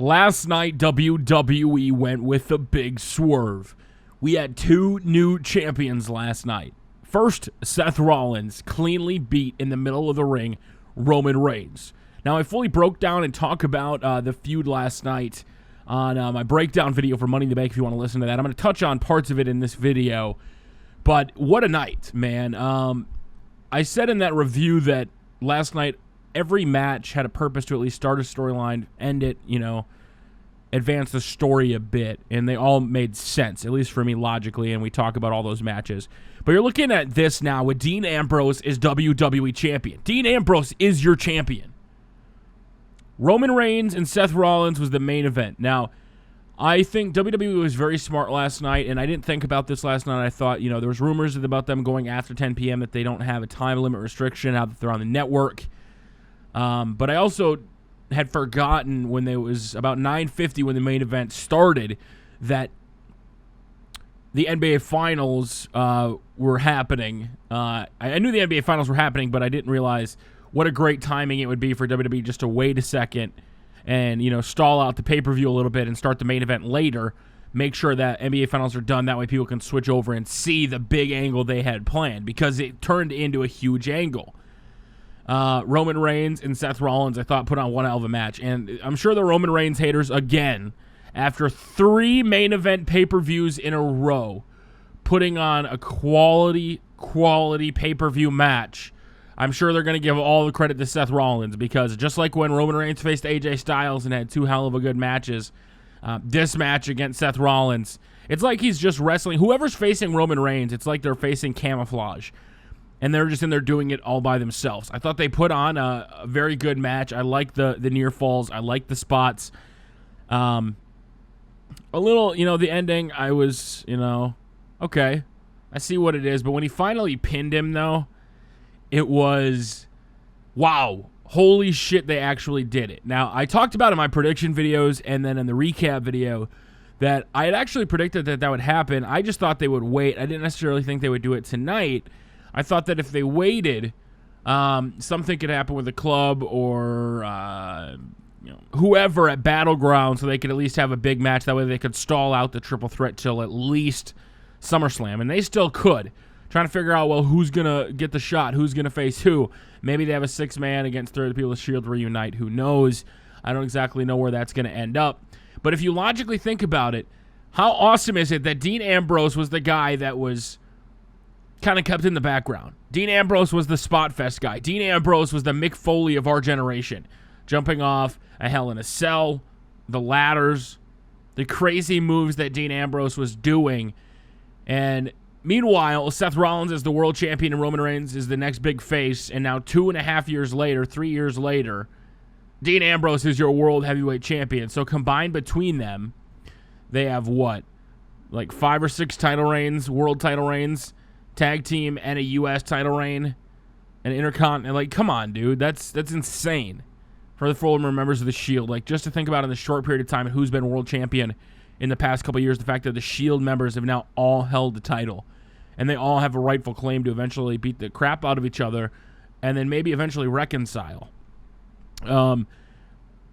Last night, WWE went with a big swerve. We had two new champions last night. First, Seth Rollins cleanly beat in the middle of the ring Roman Reigns. Now, I fully broke down and talked about the feud last night on my breakdown video for Money in the Bank if you want to listen to that. I'm going to touch on parts of it in this video, but what a night, man. I said in that review that last night every match had a purpose to at least start a storyline, end it, advance the story a bit, and they all made sense, at least for me logically, and we talk about all those matches. But you're looking at this now with Dean Ambrose is WWE champion. Dean Ambrose is your champion. Roman Reigns and Seth Rollins was the main event. Now, I think WWE was very smart last night, and I didn't think about this last night. I thought, there was rumors about them going after 10 p.m., that they don't have a time limit restriction now that they're on the network. But I also had forgotten when it was about 9:50 when the main event started that the NBA Finals were happening. I knew the NBA Finals were happening, but I didn't realize what a great timing it would be for WWE just to wait a second and, stall out the pay-per-view a little bit and start the main event later. Make sure that NBA Finals are done. That way people can switch over and see the big angle they had planned, because it turned into a huge angle. Roman Reigns and Seth Rollins, I thought, put on one hell of a match. And I'm sure the Roman Reigns haters, again, after 3 main event pay-per-views in a row, putting on a quality pay-per-view match, I'm sure they're going to give all the credit to Seth Rollins, because just like when Roman Reigns faced AJ Styles and had 2 hell of a good matches, this match against Seth Rollins, it's like he's just wrestling. Whoever's facing Roman Reigns, it's like they're facing camouflage. And they're just in there doing it all by themselves. I thought they put on a very good match. I like the near falls. I like the spots. A little, the ending, I was, okay. I see what it is. But when he finally pinned him, though, it was, wow. Holy shit, they actually did it. Now, I talked about in my prediction videos and then in the recap video that I had actually predicted that would happen. I just thought they would wait. I didn't necessarily think they would do it tonight. I thought that if they waited, something could happen with the club or whoever at Battleground, so they could at least have a big match. That way they could stall out the triple threat till at least SummerSlam, and they still could. Trying to figure out, well, who's going to get the shot, who's going to face who. Maybe they have a 6-man against 30 people of Shield reunite. Who knows? I don't exactly know where that's going to end up. But if you logically think about it, how awesome is it that Dean Ambrose was the guy that was kind of kept in the background? Dean Ambrose was the spot fest guy. Dean Ambrose was the Mick Foley of our generation, jumping off a Hell in a Cell, the ladders, the crazy moves that Dean Ambrose was doing. And meanwhile, Seth Rollins is the world champion and Roman Reigns is the next big face. And now 2.5 years later, 3 years later, Dean Ambrose is your world heavyweight champion. So combined between them, they have what? Like 5 or 6 title reigns, world title reigns, tag team, and a U.S. title reign, an Intercontinental. Like, come on, dude. That's insane for the former members of the Shield. Like, just to think about in the short period of time who's been world champion in the past couple of years, the fact that the Shield members have now all held the title, and they all have a rightful claim to eventually beat the crap out of each other and then maybe eventually reconcile. I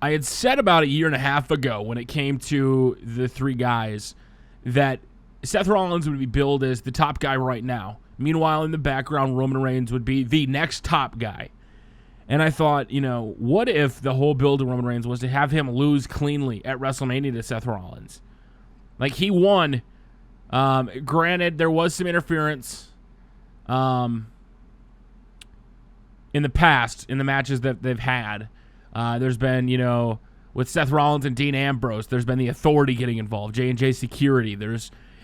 had said about 1.5 years ago when it came to the 3 guys that Seth Rollins would be billed as the top guy right now. Meanwhile, in the background, Roman Reigns would be the next top guy. And I thought, what if the whole build of Roman Reigns was to have him lose cleanly at WrestleMania to Seth Rollins? Like, he won. Granted, there was some interference in the past, in the matches that they've had. There's been, with Seth Rollins and Dean Ambrose, there's been the Authority getting involved, J&J Security.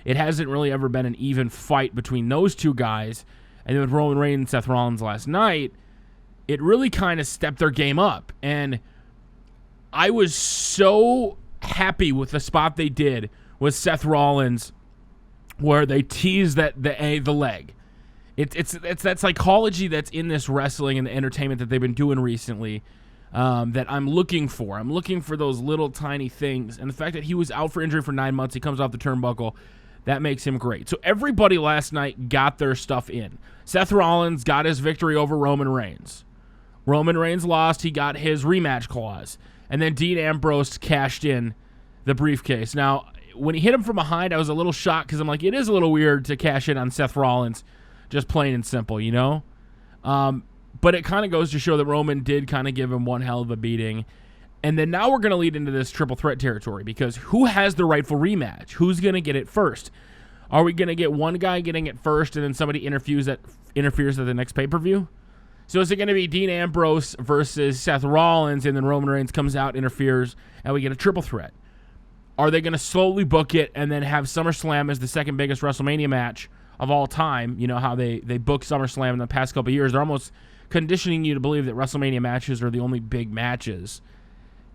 It hasn't really ever been an even fight between those 2 guys. And then with Roman Reigns and Seth Rollins last night, it really kind of stepped their game up. And I was so happy with the spot they did with Seth Rollins where they teased the leg. It's that psychology that's in this wrestling and the entertainment that they've been doing recently that I'm looking for. I'm looking for those little tiny things. And the fact that he was out for injury for 9 months, he comes off the turnbuckle, that makes him great. So everybody last night got their stuff in. Seth Rollins got his victory over Roman Reigns. Roman Reigns lost. He got his rematch clause. And then Dean Ambrose cashed in the briefcase. Now, when he hit him from behind, I was a little shocked because I'm like, it is a little weird to cash in on Seth Rollins, just plain and simple, you know? But it kind of goes to show that Roman did kind of give him one hell of a beating. And then now we're going to lead into this triple threat territory because who has the rightful rematch? Who's going to get it first? Are we going to get one guy getting it first and then somebody interferes at the next pay-per-view? So is it going to be Dean Ambrose versus Seth Rollins and then Roman Reigns comes out, interferes, and we get a triple threat? Are they going to slowly book it and then have SummerSlam as the second biggest WrestleMania match of all time? You know how they book SummerSlam in the past couple of years. They're almost conditioning you to believe that WrestleMania matches are the only big matches.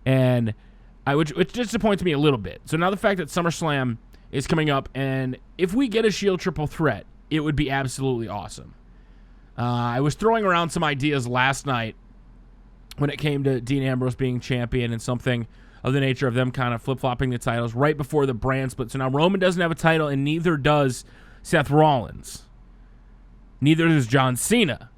And which disappoints me a little bit. So now the fact that SummerSlam is coming up, and if we get a Shield triple threat, it would be absolutely awesome. I was throwing around some ideas last night when it came to Dean Ambrose being champion and something of the nature of them kind of flip-flopping the titles right before the brand split. So now Roman doesn't have a title, and neither does Seth Rollins. Neither does John Cena.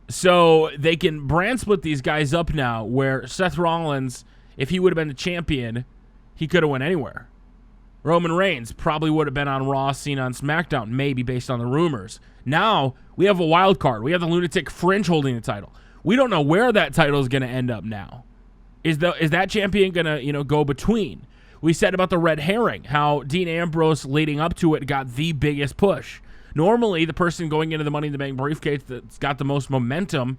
So they can brand split these guys up now where Seth Rollins, if he would have been the champion, he could have went anywhere. Roman Reigns probably would have been on Raw, Cena on SmackDown, maybe based on the rumors. Now we have a wild card. We have the Lunatic Fringe holding the title. We don't know where that title is going to end up now. Is that champion going to go between? We said about the red herring, how Dean Ambrose leading up to it got the biggest push. Normally, the person going into the Money in the Bank briefcase that's got the most momentum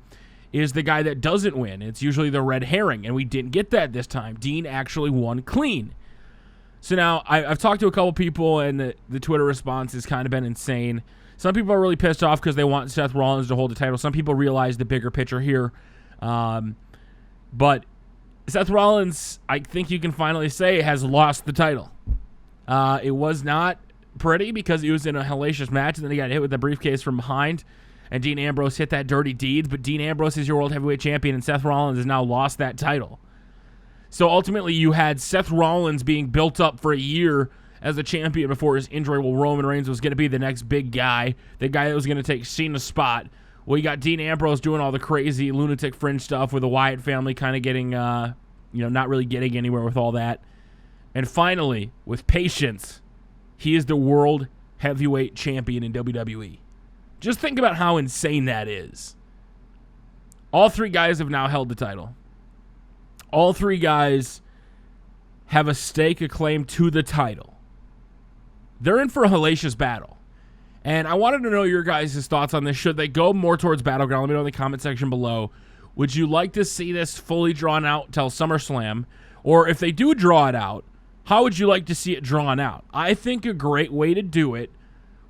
is the guy that doesn't win. It's usually the red herring, and we didn't get that this time. Dean actually won clean. So now, I've talked to a couple people, and the Twitter response has kind of been insane. Some people are really pissed off because they want Seth Rollins to hold the title. Some people realize the bigger picture here. But Seth Rollins, I think you can finally say, has lost the title. It was not pretty because he was in a hellacious match, and then he got hit with the briefcase from behind, and Dean Ambrose hit that dirty deed. But Dean Ambrose is your World Heavyweight Champion, and Seth Rollins has now lost that title. So ultimately, you had Seth Rollins being built up for a year as a champion before his injury. Well, Roman Reigns was going to be the next big guy, the guy that was going to take Cena's spot. Well, you got Dean Ambrose doing all the crazy Lunatic Fringe stuff with the Wyatt family kind of getting, not really getting anywhere with all that. And finally, with patience, he is the World Heavyweight Champion in WWE. Just think about how insane that is. All three guys have now held the title. All three guys have a stake, a claim to the title. They're in for a hellacious battle. And I wanted to know your guys' thoughts on this. Should they go more towards Battleground? Let me know in the comment section below. Would you like to see this fully drawn out till SummerSlam? Or if they do draw it out, how would you like to see it drawn out? I think a great way to do it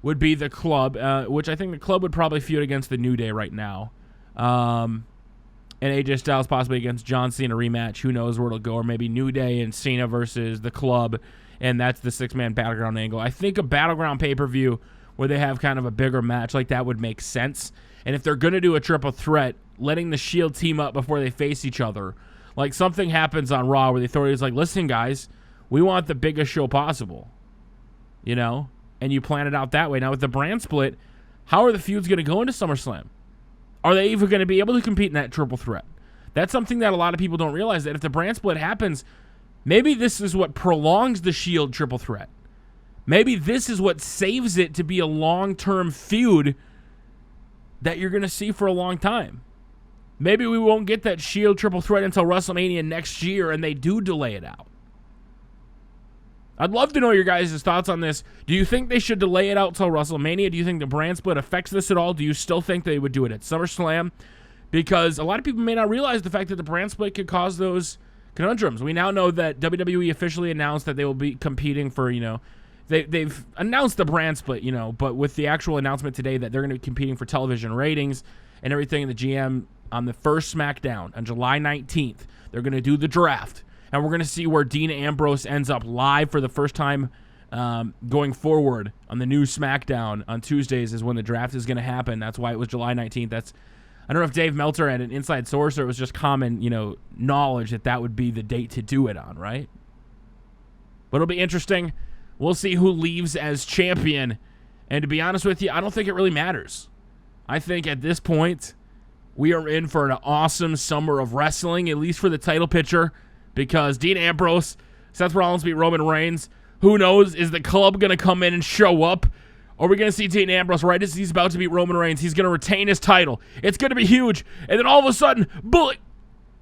would be the Club, which I think the Club would probably feud against the New Day right now. And AJ Styles possibly against John Cena rematch. Who knows where it'll go. Or maybe New Day and Cena versus the Club. And that's the six-man Battleground angle. I think a Battleground pay-per-view where they have kind of a bigger match like that would make sense. And if they're going to do a triple threat, letting the Shield team up before they face each other. Like something happens on Raw where the Authority is like, listen, guys, we want the biggest show possible. And you plan it out that way. Now with the brand split, how are the feuds going to go into SummerSlam? Are they even going to be able to compete in that triple threat? That's something that a lot of people don't realize, that if the brand split happens, maybe this is what prolongs the Shield triple threat. Maybe this is what saves it to be a long-term feud that you're going to see for a long time. Maybe we won't get that Shield triple threat until WrestleMania next year, and they do delay it out. I'd love to know your guys' thoughts on this. Do you think they should delay it out till WrestleMania? Do you think the brand split affects this at all? Do you still think they would do it at SummerSlam? Because a lot of people may not realize the fact that the brand split could cause those conundrums. We now know that WWE officially announced that they will be competing for, they've announced the brand split, but with the actual announcement today that they're going to be competing for television ratings and everything in the GM on the first SmackDown on July 19th. They're going to do the draft. And we're going to see where Dean Ambrose ends up live for the first time going forward on the new SmackDown on Tuesdays is when the draft is going to happen. That's why it was July 19th. I don't know if Dave Meltzer had an inside source or it was just common, knowledge that would be the date to do it on, right? But it'll be interesting. We'll see who leaves as champion. And to be honest with you, I don't think it really matters. I think at this point, we are in for an awesome summer of wrestling, at least for the title picture. because Dean Ambrose, Seth Rollins beat Roman Reigns. Who knows? Is the club going to come in and show up? Are we going to see Dean Ambrose right as he's about to beat Roman Reigns? He's going to retain his title. It's going to be huge. And then all of a sudden, bullet